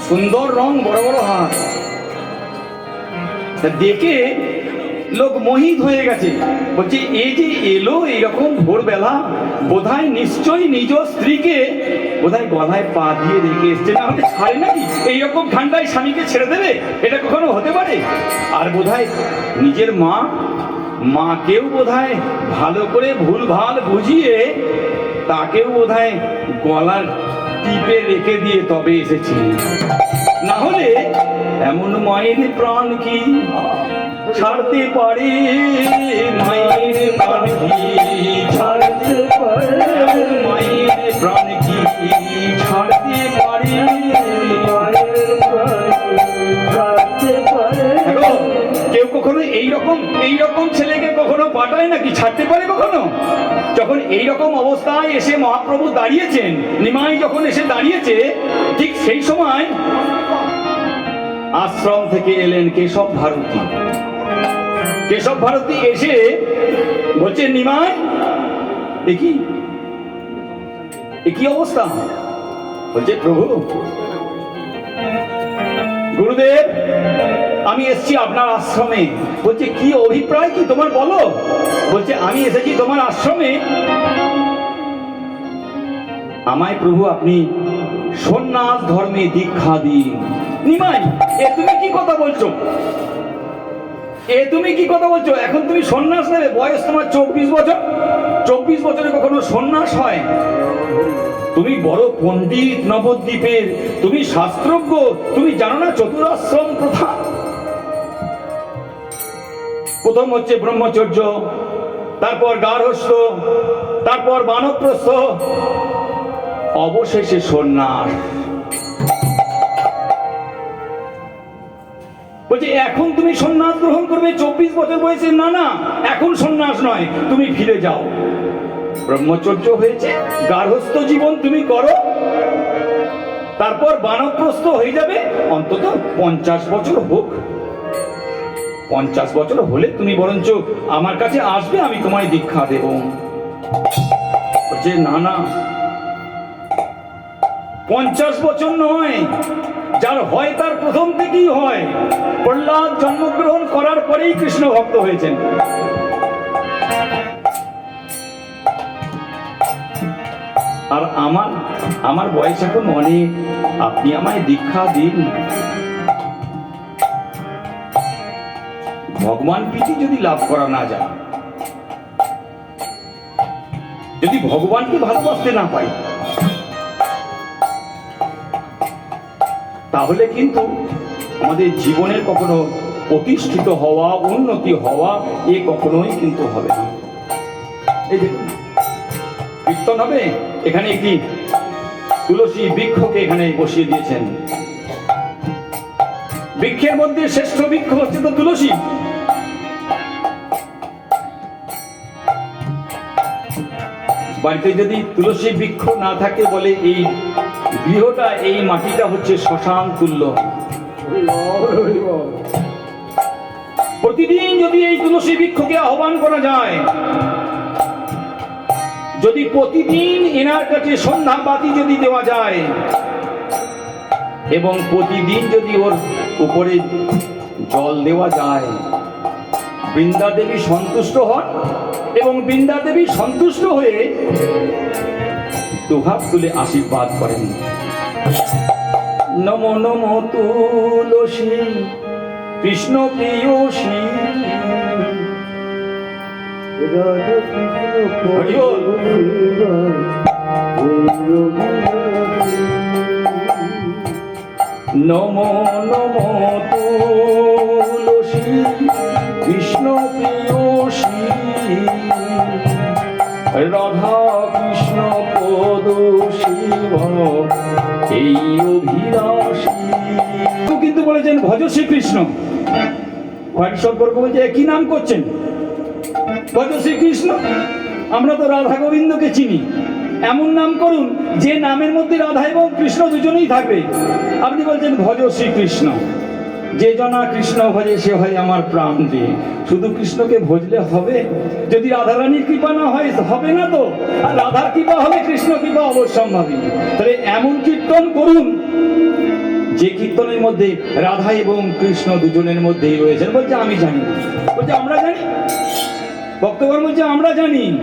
সুন্দর রং, বড় বড় হাত। দেখে লোক মোহিত হয়ে গেছে, বলছে এই যে এলো এইরকম ভোরবেলা, বোধহয় নিশ্চয়ই নিজ স্ত্রীকে বোধহয় গলায় পা দিয়ে রেখে এসছে, না হলে ছাড়ে নাকি? এইরকম ঠান্ডায় স্বামীকে ছেড়ে দেবে? এটা কখনো হতে পারে? আর বোধহয় নিজের মাকেও বোধহয় ভালো করে ভুলভাল বুঝিয়ে তাকেও বোধহয় গলার টিপে রেখে দিয়ে তবে এসেছি। না হলে এমন মায়ের প্রাণ কি ছাড়তে পারে? মায়ের প্রাণ কি ছাড়তে পারে? মায়ের প্রাণ কি ছাড়তে পারে? কেউ কখনো এইরকম ছেলেকে কখনো পাঠায় নাকি? ছাড়তে পারে কখনো? যখন এইরকম অবস্থায় এসে মহাপ্রভু দাঁড়িয়েছেন, নিমাই যখন এসে দাঁড়িয়েছে, ঠিক সেই সময় আশ্রম থেকে এলেন কেশব ভারতী। কেশব ভারতী এসে বলছে, নিমাই কি অবস্থা? বলছে, প্রভু গুরুদেব, আমি এসেছি আপনার আশ্রমে। বলছে, কি অভিপ্রায় কি তোমার বলো? বলছে, আমি এসেছি তোমার আশ্রমে, আমায় প্রভু আপনি সন্ন্যাস ধর্মে দীক্ষা দিন। নিমাই, তুমি কি কথা বলছো? তুমি কি কথা বলছো? এখন তুমি সন্ন্যাস নেবে? বয়স তোমার 24 বছর। 24 বছরে কখনো সন্ন্যাস হয়? তুমি বড় পণ্ডিত নবদ্বীপের, তুমি শাস্ত্রজ্ঞ, তুমি জানো না চতুরাশ্রম প্রথা? প্রথম হচ্ছে ব্রহ্মচর্য, তারপর গার্হস্থ্য, তারপর বানপ্রস্থ, অবশেষে সন্ন্যাস। বলছে, এখন তুমি সন্ন্যাস গ্রহণ করবে 24 বছর বয়সে? না না, এখন সন্ন্যাস নয়, তুমি ফিরে যাও। ব্রহ্মচর্য হয়েছে, গার্হস্থ্য জীবন তুমি করো, তারপর বানপ্রস্থ হয়ে যাবে, অন্তত 50 বছর হোক। 50 বছর হলে তুমি বরঞ্চ আমার কাছে আসবে, আমি তোমায় দীক্ষা দেব। বলছে, না না, 50 বছর নয়, যার হয় তার প্রথম থেকেই হয়। প্রহ্লাদ জন্মগ্রহণ করার পরেই কৃষ্ণ ভক্ত হয়েছেন। আর আমার বয়স এখন অনেক, আপনি আমায় দীক্ষা দিন। ভগবান প্রীতি যদি লাভ করা না যায়, যদি ভগবানকে ভালোবাসতে না পাই, তাহলে কিন্তু আমাদের জীবনের কখনো প্রতিষ্ঠিত হওয়া, উন্নতি হওয়া, এ কখনোই কিন্তু হবে না। এই দেখুন, কীর্তন হবে, এখানে একটি তুলসী বৃক্ষকে এখানে বসিয়ে দিয়েছেন। বৃক্ষের মধ্যে শ্রেষ্ঠ বৃক্ষ হচ্ছে তো তুলসী। বাড়িতে যদি তুলসী বৃক্ষ না থাকে, বলে এই গৃহটা, এই মাটিটা হচ্ছে শ্মশান তুল্য। প্রতিদিন যদি এই তুলসী বৃক্ষকে আহ্বান করা যায়, যদি প্রতিদিন এনার কাছে সন্ধ্যা বাতি যদি দেওয়া যায়, এবং প্রতিদিন যদি ওর উপরে জল দেওয়া যায়, বৃন্দা দেবী সন্তুষ্ট হন, এবং বৃন্দা দেবী সন্তুষ্ট হয়ে দুহাত তুলে আশীর্বাদ করেন। নমো নমো তুলসী কৃষ্ণ প্রিয়সী। নমো নমো তুলসী কৃষ্ণ প্রিয়সী, রাধা কৃষ্ণ পদ শিব এই অভিলাষী। কিন্তু বলেছেন ভজ শ্রীকৃষ্ণ। কয়েক সম্পর্ক বলছে, কি নাম করছেন? ভজ শ্রীকৃষ্ণ। আমরা তো রাধা গোবিন্দকে চিনি, এমন নাম করুন যে নামের মধ্যে রাধা এবং কৃষ্ণ দুজনেই থাকবে। আপনি বলছেন ভজ শ্রীকৃষ্ণ। যে জনা কৃষ্ণ ভজে সে হয় আমার প্রাণ দিয়ে। শুধু কৃষ্ণকে ভজলে হবে? যদি রাধারানীর কৃপা না হয়, হবে না তো। আর রাধার কৃপা হলে কৃষ্ণ কৃপা অবশ্যম্ভাবী। তাহলে এমন কীর্তন করুন যে কীর্তনের মধ্যে রাধা এবং কৃষ্ণ দুজনের মধ্যেই রয়েছেন। বলছে আমি জানি। বলছে আমরা জানি। ভক্তগণ বলছে আমরা জানি।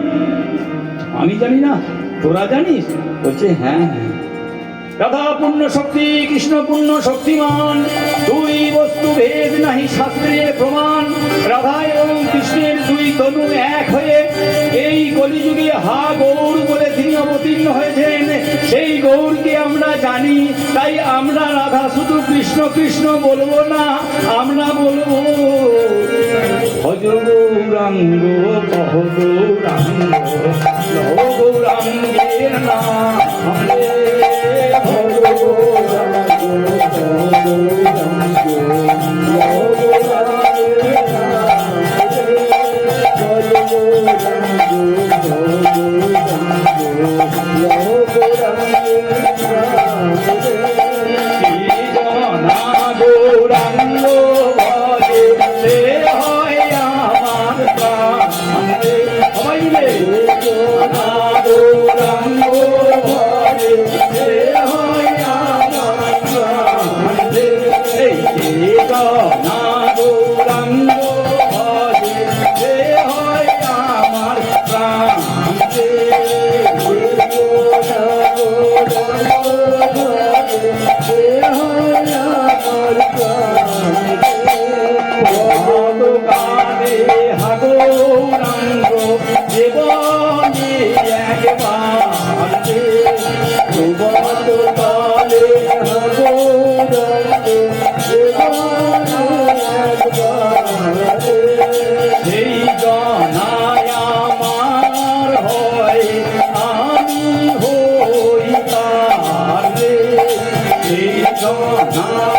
আমি জানি না, তোরা জানিস? বলছে হ্যাঁ। রাধা পূর্ণ শক্তি, কৃষ্ণ পূর্ণ শক্তিমান, দুই বস্তু ভেদ নাহি শাস্ত্রের প্রমাণ। রাধা এবং কৃষ্ণের দুই তনু এক হয়ে এই কলিযুগে হা গৌর বলে তিনি অবতীর্ণ হয়েছেন। সেই গৌরকে আমরা জানি, তাই আমরা রাধা শুধু কৃষ্ণ কৃষ্ণ বলবো না, আমরা বলবো ভজ গৌরাঙ্গ, কহ গৌরাঙ্গ, লহ গৌরাঙ্গের নাম। Jana